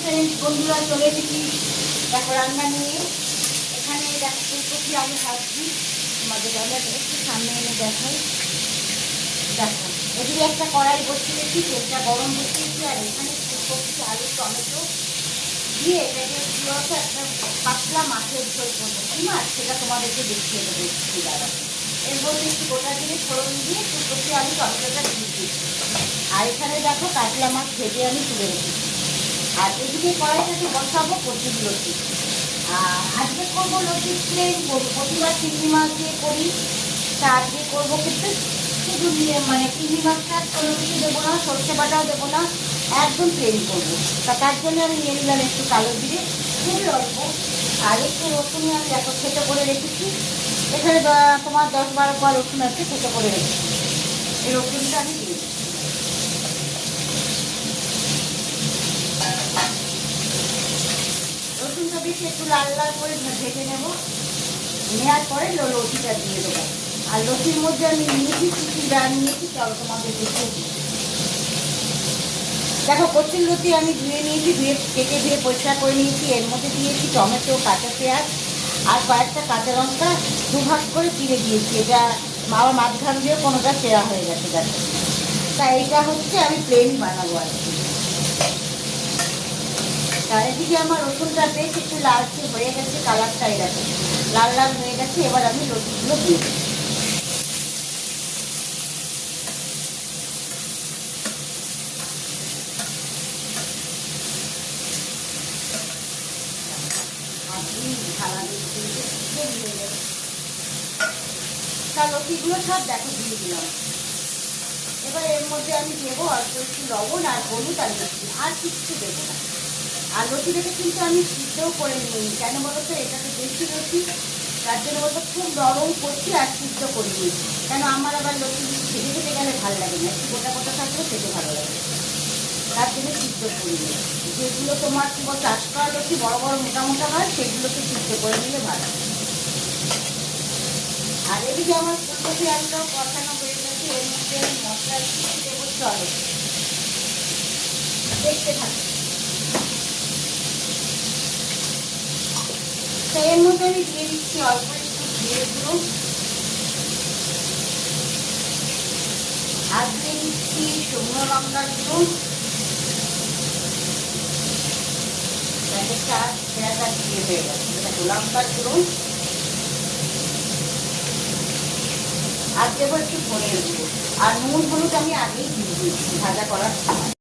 Friends বন্ধুরা, চলে এসেছি দেখো রান্না নিয়ে। এখানে দেখো ফুলকপি আলু ভাজছি, তোমাদের রান্নাটা একটু সামনে এনে দেখাই। দেখো এদিকে একটা কড়াই বসিয়েছি, তেলটা গরম বসিয়েছি, আর এখানে ফুলকপি আলু টমেটো দিয়ে এটাকে পুরোটা একটা পাতলা মাছের ঝোল করবো। কি মাছ সেটা তোমাদেরকে দেখিয়ে দেবো একটু দাঁড়া। এর মধ্যে একটু গোটা দিয়ে ফোড়ন দিয়ে ফুলকপি আলু টমেটোটা দিয়ে দিয়েছি। আর এখানে দেখো কাতলা মাছ ভেজে আমি তুলে রেখেছি। আর এদিকে কড়াইটাকে বসাবো কচুর লতি। আর আজকে করবো লতি প্লেন করবো, প্রতিবার চিংড়ি মাছ দিয়ে করি, তা আজকে করবো কিন্তু শুধু মানে চিংড়ি মাছটা কোনো কিছু দেবো না, সর্ষে বাটাও দেবো না, একদম প্লেন করবো। তা তার জন্য আমি নিয়ে নিলাম একটু কালো জিরে, খুবই অল্প, আর একটু রসুন আমি এত থেতো করে রেখেছি। এখানে তোমার 10-12 কোয়া রসুন আছে, থেতো করে রেখেছি। এই রসুনটা আমি দিয়ে দিই। রসুনটা বেশি একটু লাল লাল করে ভেজে নেবো, নেওয়ার পরে লতিটা দিয়ে দেবো। আর লতির মধ্যে আমি নিয়েছি কী নিয়েছি চলো তোমাদের দেখিয়ে দিই। দেখো কচুর লতি আমি ধুয়ে নিয়েছি, কেটে ধুয়ে পরিষ্কার করে নিয়েছি। এর মধ্যে দিয়েছি টমেটো, কাঁচা পেঁয়াজ আর কয়েকটা কাঁচা লঙ্কা দুভাগ করে চিড়ে দিয়েছি। এটা আমার মাঝখান দিয়ে কোনোটা চেরা হয়ে গেছে দেখো। তা এইটা হচ্ছে আমি প্লেন বানাবো আর কি। তার এদিকে আমার রসুনটা বেশ একটু লালচে হয়ে গেছে, কালারটা এরকম লাল লাল হয়ে গেছে। এবার আমি লতিগুলো দিয়ে দিই। লতিগুলো সব দেখো দিয়ে দিলাম। এবার এর মধ্যে আমি দেবো অল্প একটু লবণ আর হলুদ আর মিষ্টি, আর কিচ্ছু দেবো না। আর লতিটাকে কিন্তু আমি সিদ্ধও করে নিই, কেন বলো তো, এটা তো বেশি লতি, তার জন্য বলতো খুব নরম করছি আর সিদ্ধ করে নিই। কেন আমার আবার লতি খেতে খেতে গেলে ভালো লাগে না, একটু গোটা গোটা থাকলেও খেতে ভালো লাগে, তার জন্য সিদ্ধ করে নিই। যেগুলো তোমার কি বল চাষ করা লতি বড় বড় মোটা মোটা হয়, সেগুলোকে সিদ্ধ করে নিলে ভালো। আর এদিকে আমার ফুলকপি আলুটাও কষানো হয়ে গেছে, এর মধ্যে আমি মশলা দেবো, চলো দেখতে থাকি। তো এর মধ্যে আমি দিয়ে দিচ্ছি অল্প একটু জিরে গুঁড়ো, আর দিয়ে দিচ্ছি শুকনো লঙ্কার গুঁড়ো, প্যাকেটটা সেরাটা দিয়ে হয়ে গেছে, এটা লঙ্কার গুঁড়ো, আর দেবো একটু ধনের গুঁড়ো। আর নুন হলুদ আমি আগেই দিয়ে দিয়েছি ভাজা করার সময়।